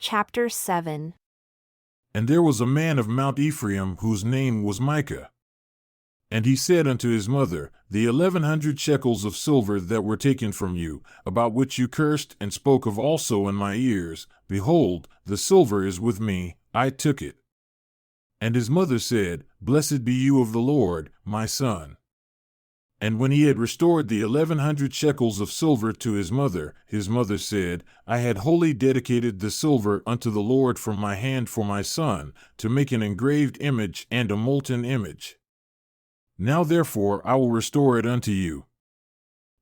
Chapter 7. And there was a man of Mount Ephraim whose name was Micah. And he said unto his mother, The 1100 shekels of silver that were taken from you, about which you cursed and spoke of also in my ears, behold, the silver is with me, I took it. And his mother said, Blessed be you of the Lord, my son. And when he had restored the 1100 shekels of silver to his mother said, I had wholly dedicated the silver unto the Lord from my hand for my son, to make an engraved image and a molten image. Now therefore I will restore it unto you.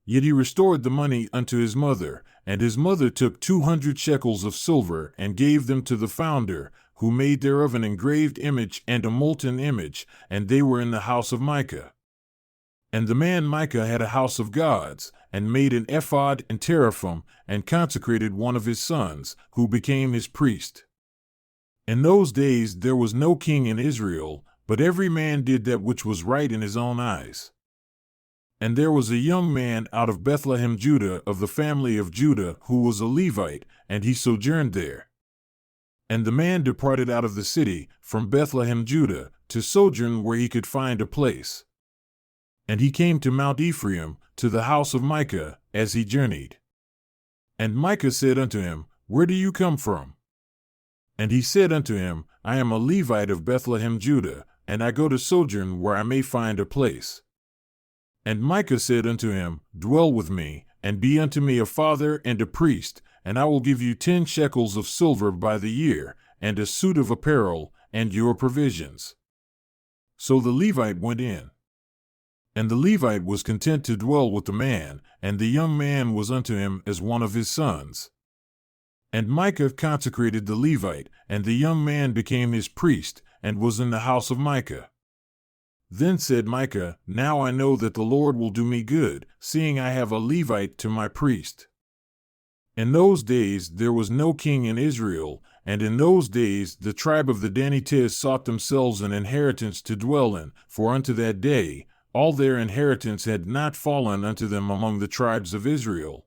Yet he restored the money unto his mother, and his mother took 200 shekels of silver and gave them to the founder, who made thereof an engraved image and a molten image, and they were in the house of Micah. And the man Micah had a house of gods, and made an ephod and teraphim, and consecrated one of his sons, who became his priest. In those days there was no king in Israel, but every man did that which was right in his own eyes. And there was a young man out of Bethlehem, Judah, of the family of Judah, who was a Levite, and he sojourned there. And the man departed out of the city, from Bethlehem, Judah, to sojourn where he could find a place. And he came to Mount Ephraim, to the house of Micah, as he journeyed. And Micah said unto him, Where do you come from? And he said unto him, I am a Levite of Bethlehem, Judah, and I go to sojourn where I may find a place. And Micah said unto him, Dwell with me, and be unto me a father and a priest, and I will give you 10 shekels of silver by the year, and a suit of apparel, and your provisions. So the Levite went in. And the Levite was content to dwell with the man, and the young man was unto him as one of his sons. And Micah consecrated the Levite, and the young man became his priest, and was in the house of Micah. Then said Micah, Now I know that the Lord will do me good, seeing I have a Levite to my priest. In those days there was no king in Israel, and in those days the tribe of the Danites sought themselves an inheritance to dwell in, for unto that day all their inheritance had not fallen unto them among the tribes of Israel.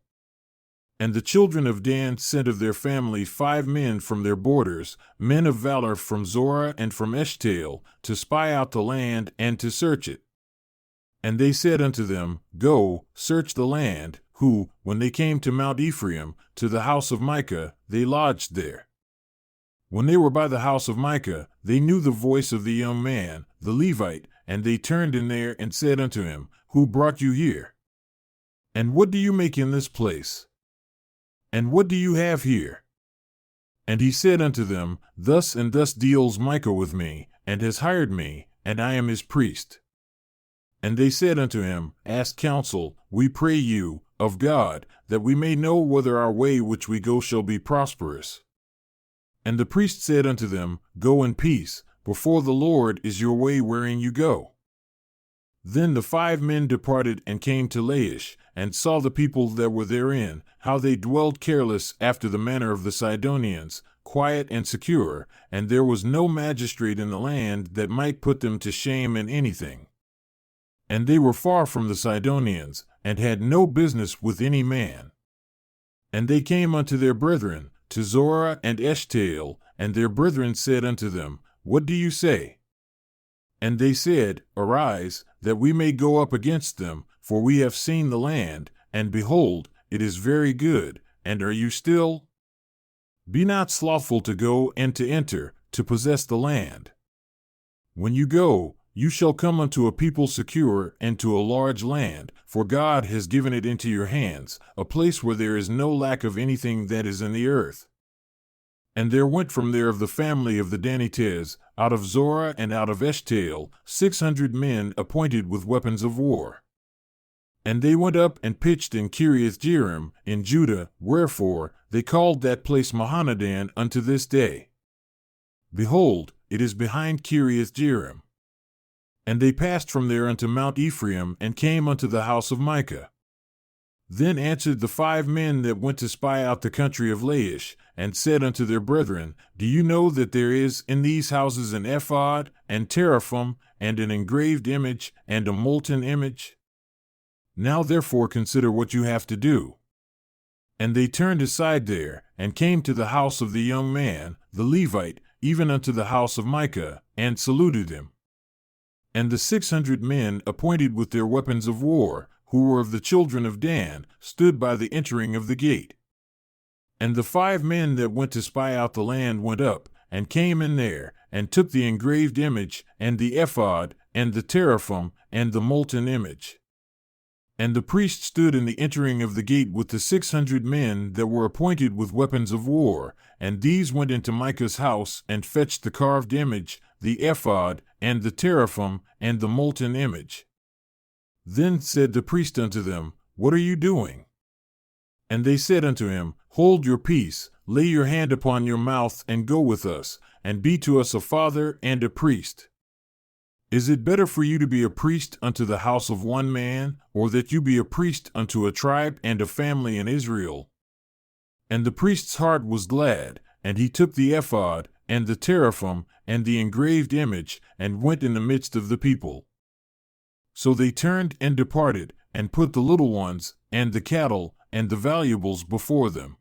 And the children of Dan sent of their family 5 men from their borders, men of valor from Zorah and from Eshtaol, to spy out the land and to search it. And they said unto them, Go, search the land, who, when they came to Mount Ephraim, to the house of Micah, they lodged there. When they were by the house of Micah, they knew the voice of the young man, the Levite, and they turned in there and said unto him, Who brought you here? And what do you make in this place? And what do you have here? And he said unto them, Thus and thus deals Micah with me, and has hired me, and I am his priest. And they said unto him, Ask counsel, we pray you, of God, that we may know whether our way which we go shall be prosperous. And the priest said unto them, Go in peace, before the Lord is your way wherein you go. Then the 5 men departed and came to Laish, and saw the people that were therein, how they dwelled careless after the manner of the Sidonians, quiet and secure, and there was no magistrate in the land that might put them to shame in anything. And they were far from the Sidonians, and had no business with any man. And they came unto their brethren, to Zorah and Eshtaol, and their brethren said unto them, What do you say? And they said, Arise, that we may go up against them, for we have seen the land, and behold, it is very good, and are you still? Be not slothful to go and to enter, to possess the land. When you go, you shall come unto a people secure and to a large land, for God has given it into your hands, a place where there is no lack of anything that is in the earth. And there went from there of the family of the Danites, out of Zorah and out of Eshtaol, 600 men appointed with weapons of war. And they went up and pitched in Kiriath-Jearim, in Judah, wherefore they called that place Mahanadan unto this day. Behold, it is behind Kiriath-Jearim. And they passed from there unto Mount Ephraim, and came unto the house of Micah. Then answered the 5 men that went to spy out the country of Laish, and said unto their brethren, Do you know that there is in these houses an ephod, and teraphim, and an engraved image, and a molten image? Now therefore consider what you have to do. And they turned aside there, and came to the house of the young man, the Levite, even unto the house of Micah, and saluted him. And the 600 men appointed with their weapons of war, who were of the children of Dan, stood by the entering of the gate. And the 5 men that went to spy out the land went up, and came in there, and took the engraved image, and the ephod, and the teraphim, and the molten image. And the priest stood in the entering of the gate with the 600 men that were appointed with weapons of war, and these went into Micah's house, and fetched the carved image, the ephod, and the teraphim, and the molten image. Then said the priest unto them, What are you doing? And they said unto him, Hold your peace, lay your hand upon your mouth, and go with us, and be to us a father and a priest. Is it better for you to be a priest unto the house of one man, or that you be a priest unto a tribe and a family in Israel? And the priest's heart was glad, and he took the ephod, and the teraphim, and the engraved image, and went in the midst of the people. So they turned and departed, and put the little ones, and the cattle, and the valuables before them.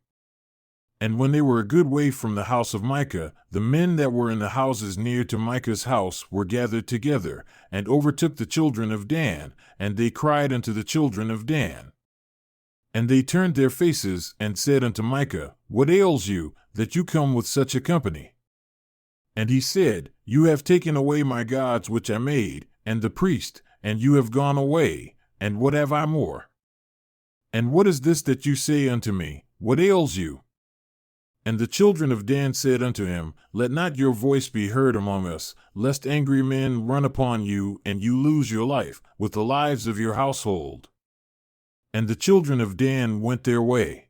And when they were a good way from the house of Micah, the men that were in the houses near to Micah's house were gathered together, and overtook the children of Dan, and they cried unto the children of Dan. And they turned their faces, and said unto Micah, What ails you, that you come with such a company? And he said, You have taken away my gods which I made, and the priest, and you have gone away, and what have I more? And what is this that you say unto me, What ails you? And the children of Dan said unto him, Let not your voice be heard among us, lest angry men run upon you, and you lose your life, with the lives of your household. And the children of Dan went their way.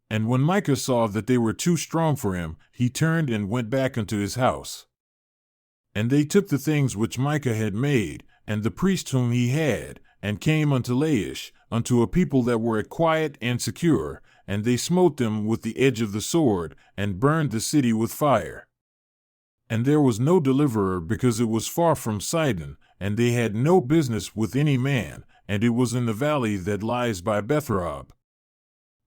And when Micah saw that they were too strong for him, he turned and went back unto his house. And they took the things which Micah had made, and the priest whom he had, and came unto Laish, unto a people that were quiet and secure, and they smote them with the edge of the sword, and burned the city with fire. And there was no deliverer, because it was far from Sidon, and they had no business with any man, and it was in the valley that lies by Bethraab.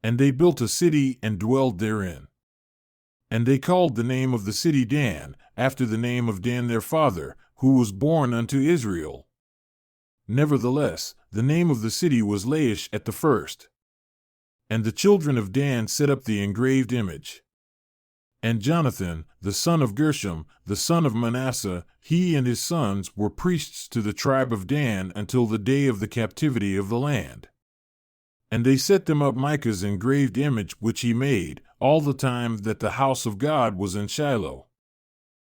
And they built a city and dwelled therein. And they called the name of the city Dan, after the name of Dan their father, who was born unto Israel. Nevertheless, the name of the city was Laish at the first. And the children of Dan set up the engraved image. And Jonathan, the son of Gershom, the son of Manasseh, he and his sons were priests to the tribe of Dan until the day of the captivity of the land. And they set them up Micah's engraved image which he made, all the time that the house of God was in Shiloh.